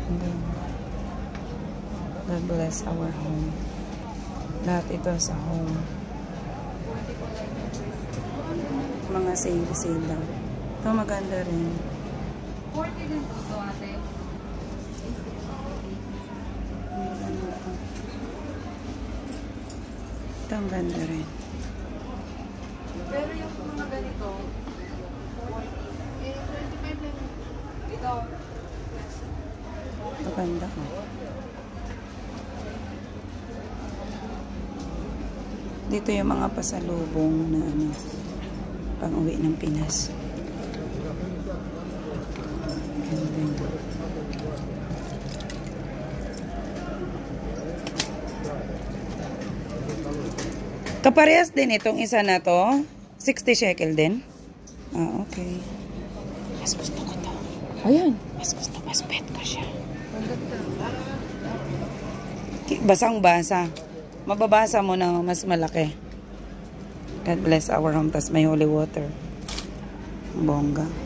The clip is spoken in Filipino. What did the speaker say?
And then, God bless our home. Lahat ito sa home. Mga sale lang. Ito maganda rin. 40 din po ito, ate. Ito ang ganda rin. Pero yung mga ganito, 40. 25 lang. Ito. Ito ganda ko. Dito yung mga pasalubong na ano, pang-uwi ng Pinas. Kaparehas din itong isa na to. 60 shekel din. Ah, okay. Mas gusto ko to. Ayan. Mas gusto, mas pet ko siya. Basang-basa. Mababasa mo na mas malaki. God bless our home. Tas may holy water. Bongga.